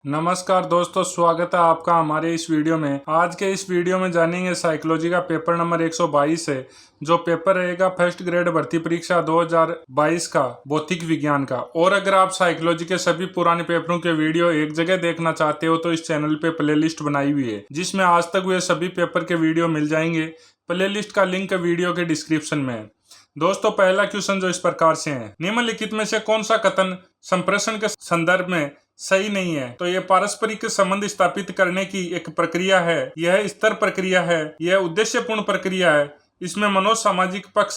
नमस्कार दोस्तों, स्वागत है आपका हमारे इस वीडियो में। आज के इस वीडियो में जानेंगे साइकोलॉजी का पेपर नंबर 122 है, जो पेपर रहेगा फर्स्ट ग्रेड भर्ती परीक्षा 2022 का भौतिक विज्ञान का। और अगर आप साइकोलॉजी के सभी पुराने पेपरों के वीडियो एक जगह देखना चाहते हो तो इस चैनल पे प्लेलिस्ट बनाई हुई है, जिसमें आज तक हुए सभी पेपर के वीडियो मिल जाएंगे। प्लेलिस्ट का लिंक वीडियो के डिस्क्रिप्शन में है। दोस्तों, पहला क्वेश्चन जो इस प्रकार से है, निम्नलिखित में से कौन सा कथन संप्रेषण के संदर्भ में सही नहीं है? तो यह पारस्परिक संबंध स्थापित करने की एक प्रक्रिया है, यह स्तर प्रक्रिया है, यह उद्देश्यपूर्ण प्रक्रिया है, इसमें मनोसामाजिक पक्ष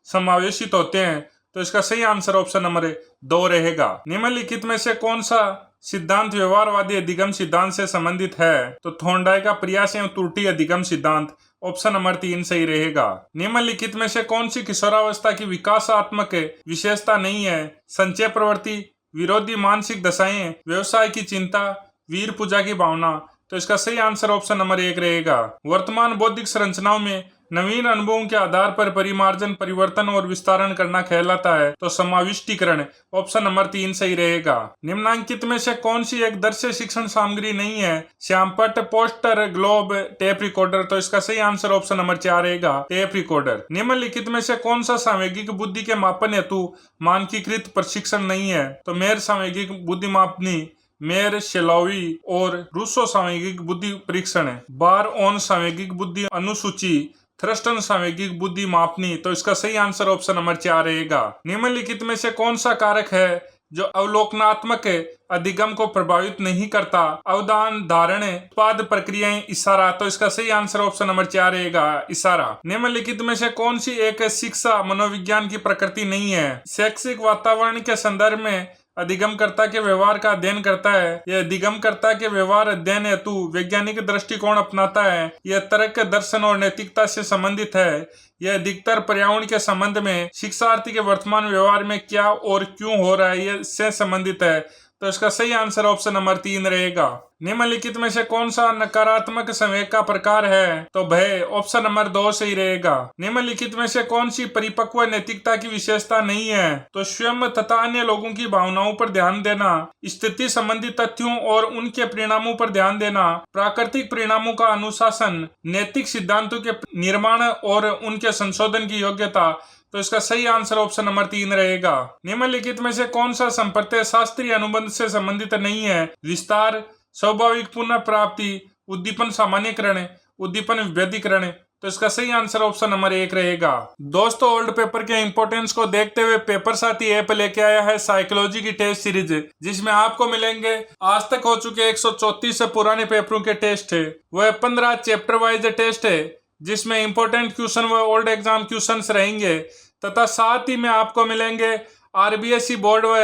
समावेशित होते हैं। तो इसका सही आंसर ऑप्शन नंबर 2 रहेगा। निम्नलिखित में से कौन सा सिद्धांत व्यवहारवादी अधिगम सिद्धांत से संबंधित है? तो थॉर्नडाइक का प्रयास एवं त्रुटि अधिगम सिद्धांत, ऑप्शन नंबर 3 सही रहेगा। निम्नलिखित में से कौन सी किशोरावस्था की विकासात्मक विशेषता नहीं है? संचय प्रवृत्ति, विरोधी मानसिक दशाएं, व्यवसाय की चिंता, वीर पूजा की भावना। तो इसका सही आंसर ऑप्शन नंबर 1 रहेगा। वर्तमान बौद्धिक संरचनाओं में नवीन अनुभवों के आधार पर परिमार्जन, परिवर्तन और विस्तारण करना कहलाता है। तो समाविष्टीकरण, ऑप्शन नंबर 3 सही रहेगा। निम्नांकित में से कौन सी एक दृश्य शिक्षण सामग्री नहीं है? श्यामपट्ट, पोस्टर, ग्लोब, टेप रिकॉर्डर। तो इसका सही आंसर ऑप्शन नंबर 4 रहेगा, टेप रिकॉर्डर। निम्नलिखित में से कौन सा सांवेगिक बुद्धि के मापन हेतु मानकीकृत प्रशिक्षण नहीं है? तो मेयर सांवेगिक बुद्धि मापनी, मेयर, शेलॉवी और रूसो सांवेगिक बुद्धि परीक्षण है। बार ऑन सांवेगिक बुद्धि अनुसूची, थ्रस्टन सांवेगिक बुद्धि मापनी। तो इसका सही आंसर ऑप्शन नंबर 4 रहेगा। निम्नलिखित में से कौन सा कारक है जो अवलोकनात्मक अधिगम को प्रभावित नहीं करता? अवधान, धारण, उत्पाद प्रक्रियाएं, इशारा। तो इसका सही आंसर ऑप्शन नंबर 4 रहेगा, इशारा। निम्नलिखित में से कौन सी एक शिक्षा मनोविज्ञान की प्रकृति नहीं है? शैक्षिक वातावरण के संदर्भ में अधिगमकर्ता के व्यवहार का अध्ययन करता है। यह अधिगमकर्ता के व्यवहार अध्ययन हेतु वैज्ञानिक दृष्टिकोण अपनाता है। यह तर्क, दर्शन और नैतिकता से संबंधित है। यह अधिकतर पर्यावरण के संबंध में शिक्षार्थी के वर्तमान व्यवहार में क्या और क्यों हो रहा है यह से संबंधित है। तो इसका सही आंसर ऑप्शन नंबर 3 रहेगा। निम्नलिखित में से कौन सा नकारात्मक संवेग का प्रकार है? तो भय, ऑप्शन नंबर 2 सही रहेगा। निम्नलिखित में से कौन सी परिपक्व नैतिकता की विशेषता नहीं है? तो स्वयं तथा अन्य लोगों की भावनाओं पर ध्यान देना, स्थिति संबंधी तथ्यों और उनके परिणामों पर ध्यान देना, प्राकृतिक परिणामों का अनुशासन, नैतिक सिद्धांतों के निर्माण और उनके संशोधन की योग्यता। तो इसका सही आंसर ऑप्शन नंबर 3 रहेगा। निम्नलिखित में से कौन सा संप्रत्यय शास्त्रीय अनुबंध से संबंधित नहीं है? विस्तार, स्वाभाविक पुनर्प्राप्ति, उद्दीपन सामान्यकरण, उद्दीपन विभेदीकरण। तो इसका सही आंसर ऑप्शन नंबर 1 रहेगा। दोस्तों, ओल्ड पेपर के इंपॉर्टेंस को देखते हुए पेपर साथी ऐप लेके आया है साइकोलॉजी की टेस्ट सीरीज, जिसमें आपको मिलेंगे आज तक हो चुके 134 से पुराने पेपरों के टेस्ट है। वह 15 चैप्टर वाइज टेस्ट है, जिसमें इंपॉर्टेंट क्वेश्चन व ओल्ड एग्जाम क्वेश्चंस रहेंगे, तथा साथ ही में आपको मिलेंगे आरबीएसई बोर्ड व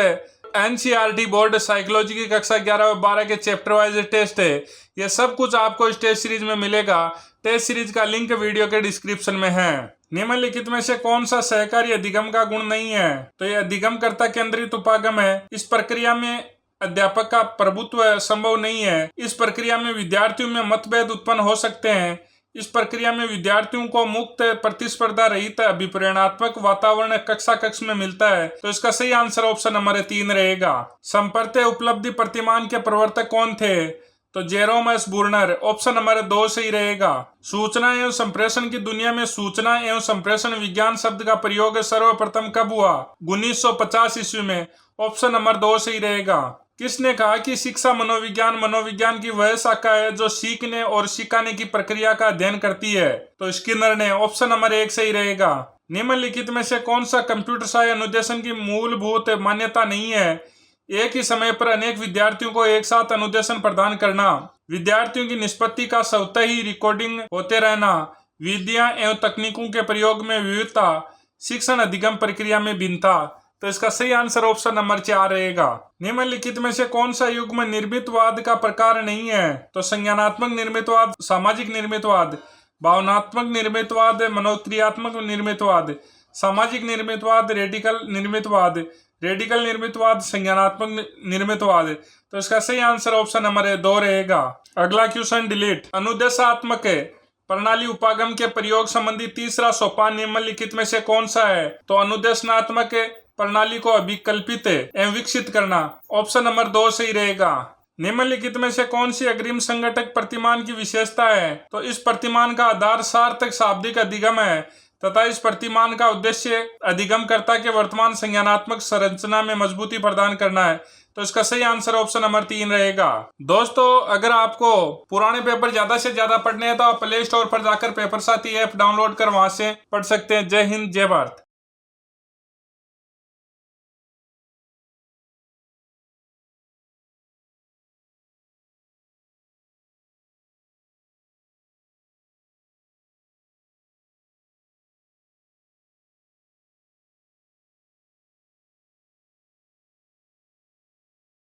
एनसीईआरटी बोर्ड साइकोलॉजी की कक्षा 11 व 12 के चैप्टर वाइज टेस्ट है। यह सब कुछ आपको इस टेस्ट सीरीज में मिलेगा। टेस्ट सीरीज का लिंक वीडियो के डिस्क्रिप्शन में है। निम्नलिखित में से कौन सा सहकारी अधिगम का गुण नहीं है? तो यह अधिगमकर्ता केंद्रित उपागम है। इस प्रक्रिया में अध्यापक का प्रभुत्व संभव नहीं है। इस प्रक्रिया में विद्यार्थियों में मतभेद उत्पन्न हो सकते हैं। इस प्रक्रिया में विद्यार्थियों को मुक्त, प्रतिस्पर्धा रहित, अभिप्रेरणात्मक वातावरण कक्षा कक्ष में मिलता है। तो इसका सही आंसर ऑप्शन नंबर 3 रहेगा। संपर्त्य उपलब्धि प्रतिमान के प्रवर्तक कौन थे? तो जेरोम एस बूर्नर, ऑप्शन नंबर 2 सही रहेगा। सूचना एवं संप्रेषण की दुनिया में सूचना एवं संप्रेषण विज्ञान शब्द का प्रयोग सर्वप्रथम कब हुआ? 1950 ईस्वी में, ऑप्शन नंबर 2 सही रहेगा। किसने कहा कि शिक्षा मनोविज्ञान की वह शाखा है जो सीखने और सिखाने की प्रक्रिया का अध्ययन करती है? तो स्किनर ने, ऑप्शन नंबर 1 सही रहेगा। निम्नलिखित में से कौन सा कंप्यूटर सहायक अनुदेशन की मूलभूत मान्यता नहीं है? एक ही समय पर अनेक विद्यार्थियों को एक साथ अनुदेशन प्रदान करना, विद्यार्थियों की निष्पत्ति का स्वतः ही रिकॉर्डिंग होते रहना, विधियां एवं तकनीकों के प्रयोग में विविधता, शिक्षण अधिगम प्रक्रिया में भिन्नता। तो इसका सही आंसर ऑप्शन नंबर 4 रहेगा। निम्नलिखित में से कौन सा युग्म निर्मितवाद का प्रकार नहीं है? तो संज्ञानात्मक निर्मितवाद, सामाजिक निर्मितवाद, भावनात्मक निर्मितवाद, मनोक्रियात्मक निर्मितवाद, सामाजिक निर्मितवाद, रेडिकल निर्मितवाद, संज्ञानात्मक निर्मितवाद। तो इसका सही आंसर ऑप्शन नंबर 2 रहेगा। अगला क्वेश्चन डिलीट। अनुदेशात्मक प्रणाली उपागम के प्रयोग संबंधी तीसरा सोपान निम्नलिखित में से कौन सा है? तो अनुदेशनात्मक प्रणाली को अभिकल्पित एवं विकसित करना, ऑप्शन नंबर 2 सही रहेगा। निम्नलिखित में से कौन सी अग्रिम संघटक प्रतिमान की विशेषता है? तो इस प्रतिमान का आधार सार्थक शाब्दिक अधिगम है तथा इस प्रतिमान का उद्देश्य अधिगमकर्ता के वर्तमान संज्ञानात्मक संरचना में मजबूती प्रदान करना है। तो इसका सही आंसर ऑप्शन नंबर 3 रहेगा। दोस्तों, अगर आपको पुराने पेपर ज्यादा से ज्यादा पढ़ने हैं तो आप प्ले स्टोर पर जाकर पेपर साथी ऐप डाउनलोड कर वहां से पढ़ सकते हैं। जय हिंद, जय भारत।